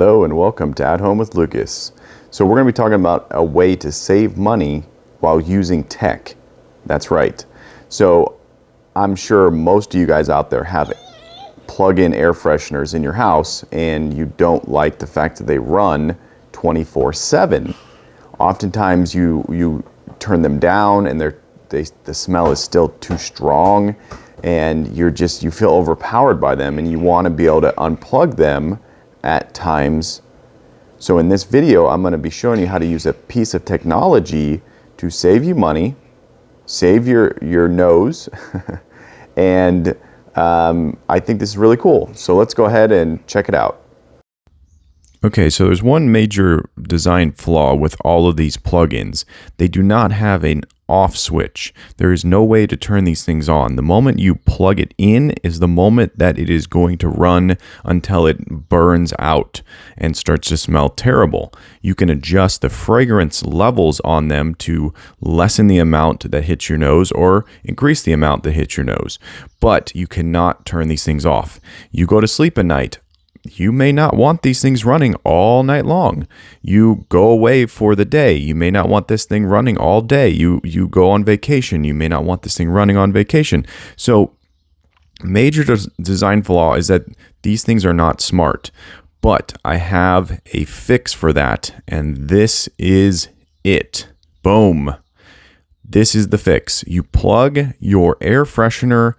Hello and welcome to At Home with Lucas. So we're going to be talking about a way to save money while using tech. That's right. So I'm sure most of you guys out there have plug-in air fresheners in your house and you don't like the fact that they run 24/7. Oftentimes you turn them down and the smell is still too strong and you feel overpowered by them and you want to be able to unplug them at times. So in this video, I'm going to be showing you how to use a piece of technology to save you money, save your nose, and I think this is really cool. So let's go ahead and check it out. Okay, so there's one major design flaw with all of these plugins. They do not have an off switch. There is no way to turn these things on. The moment you plug it in is the moment that it is going to run until it burns out and starts to smell terrible. You can adjust the fragrance levels on them to lessen the amount that hits your nose or increase the amount that hits your nose, but you cannot turn these things off. You go to sleep at night. You may not want these things running all night long. You go away for the day. You may not want this thing running all day. You go on vacation. You may not want this thing running on vacation. So major design flaw is that these things are not smart. But I have a fix for that, and this is it. Boom. This is the fix. You plug your air freshener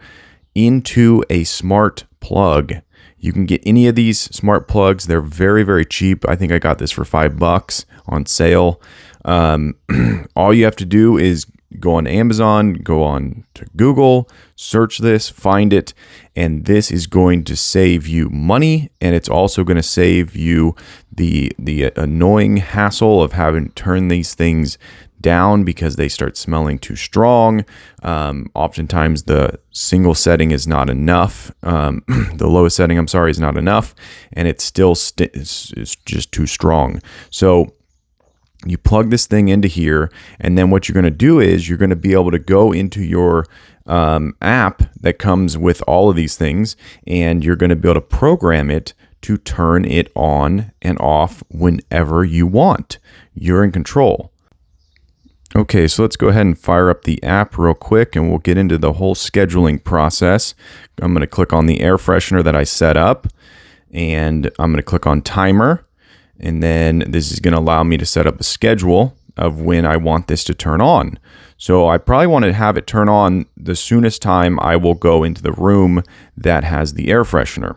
into a smart plug. You can get any of these smart plugs. They're very, very cheap. I think I got this for $5 on sale. All you have to do is go on Amazon, go on to Google, search this, find it, and this is going to save you money, and it's also going to save you the annoying hassle of having to turn these things down because they start smelling too strong. Oftentimes the single setting is not enough. The lowest setting, is not enough, and it's still it's just too strong. So you plug this thing into here, and then what you're going to do is you're going to be able to go into your app that comes with all of these things, and you're going to be able to program it to turn it on and off whenever you want. You're in control. Okay, so let's go ahead and fire up the app real quick and we'll get into the whole scheduling process. I'm going to click on the air freshener that I set up and I'm going to click on timer, and then this is going to allow me to set up a schedule of when I want this to turn on. So I probably want to have it turn on the soonest time I will go into the room that has the air freshener,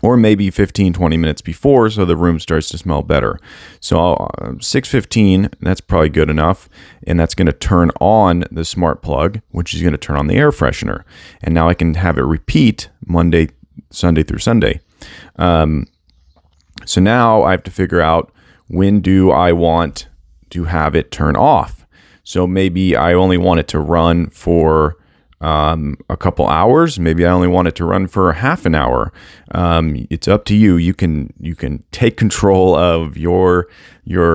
or maybe 15-20 minutes before, so the room starts to smell better. So 6:15, that's probably good enough, and that's going to turn on the smart plug, which is going to turn on the air freshener. And now I can have it repeat Sunday through Sunday. So now I have to figure out, when do I want to have it turn off? So maybe I only want it to run for a couple hours. Maybe I only want it to run for half an hour. It's up to you. You can take control of your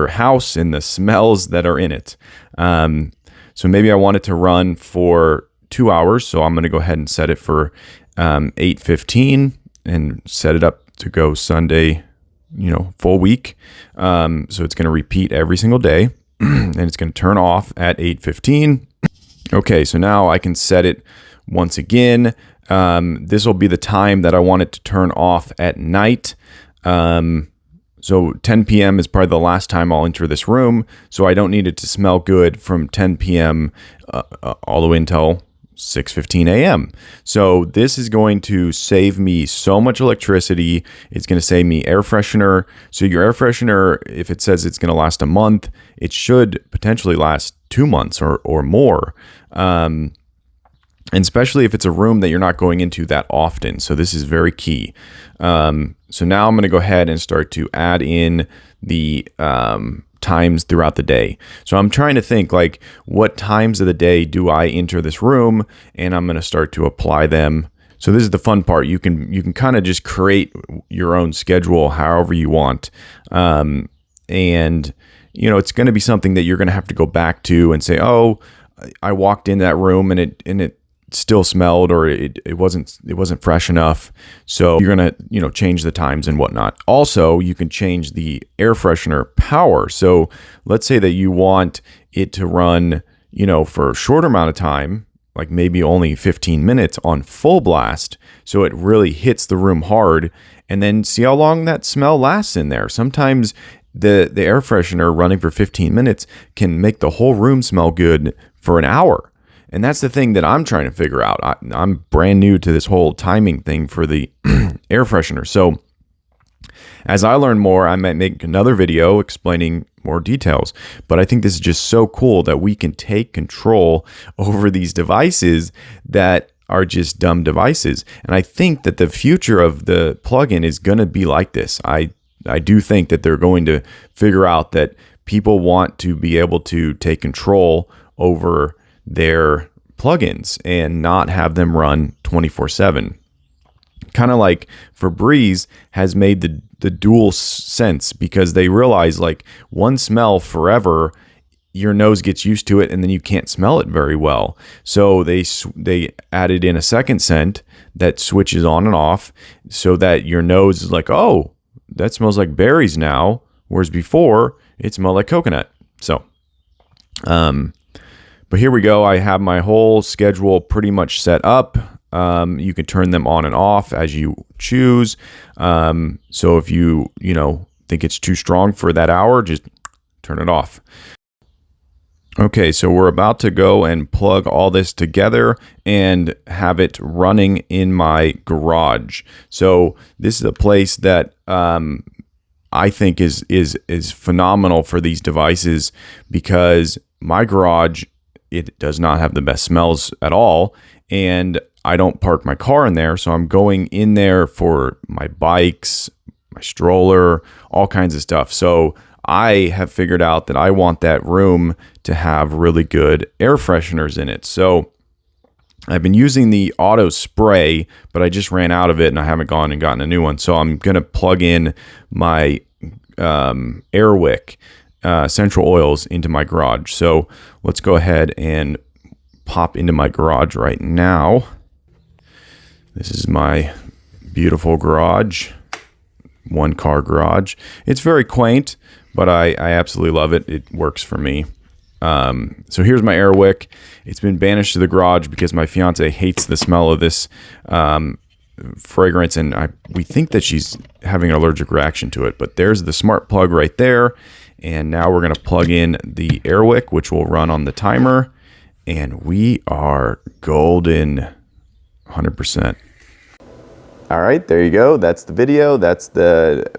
house and the smells that are in it. So maybe I want it to run for 2 hours. So I'm going to go ahead and set it for 8:15 and set it up to go Sunday, full week. So it's going to repeat every single day and it's going to turn off at 8:15. Okay, so now I can set it once again. This will be the time that I want it to turn off at night. So 10 p.m. is probably the last time I'll enter this room. So I don't need it to smell good from 10 p.m. All the way until 6:15 a.m. So this is going to save me so much electricity. It's going to save me air freshener. So your air freshener, if it says it's going to last a month, it should potentially last 2 months or more. And especially if it's a room that you're not going into that often. So this is very key. So now I'm going to go ahead and start to add in the times throughout the day. So I'm trying to think, like, what times of the day do I enter this room, and I'm going to start to apply them. So this is the fun part. You can kind of just create your own schedule however you want. And it's going to be something that you're going to have to go back to and say, oh, I walked in that room and it still smelled, or it wasn't fresh enough. So you're gonna, change the times and whatnot. Also, you can change the air freshener power. So let's say that you want it to run, for a shorter amount of time, like maybe only 15 minutes on full blast, so it really hits the room hard, and then see how long that smell lasts in there. Sometimes the air freshener running for 15 minutes can make the whole room smell good for an hour. And that's the thing that I'm trying to figure out. I'm brand new to this whole timing thing for the air freshener. So as I learn more, I might make another video explaining more details. But I think this is just so cool that we can take control over these devices that are just dumb devices. And I think that the future of the plugin is going to be like this. I do think that they're going to figure out that people want to be able to take control over their plugins and not have them run 24/7. Kind of like Febreze has made the dual sense, because they realize, like, one smell forever, your nose gets used to it and then you can't smell it very well. So they added in a second scent that switches on and off, so that your nose is like, oh, that smells like berries now, whereas before it smelled like coconut. So but here we go. I have my whole schedule pretty much set up. You can turn them on and off as you choose. So if you think it's too strong for that hour, just turn it off. Okay, so we're about to go and plug all this together and have it running in my garage. So this is a place that I think is phenomenal for these devices, because my garage, it does not have the best smells at all, and I don't park my car in there, so I'm going in there for my bikes, my stroller, all kinds of stuff. So I have figured out that I want that room to have really good air fresheners in it. So I've been using the auto spray, but I just ran out of it and I haven't gone and gotten a new one. So I'm going to plug in my Wick essential oils into my garage. So let's go ahead and pop into my garage right now. This is my beautiful garage, one car garage. It's very quaint, but I absolutely love it. It works for me. So here's my Wick. It's been banished to the garage because my fiance hates the smell of this fragrance, and we think that she's having an allergic reaction to it. But there's the smart plug right there. And now we're going to plug in the Wick, which will run on the timer. And we are golden, 100%. All right, there you go. That's the video. That's the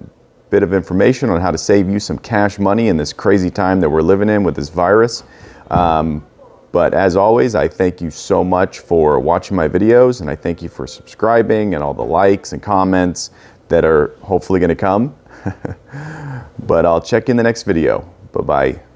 bit of information on how to save you some cash money in this crazy time that we're living in with this virus. But as always, I thank you so much for watching my videos, and I thank you for subscribing and all the likes and comments that are hopefully going to come. But I'll check you in the next video. Bye-bye.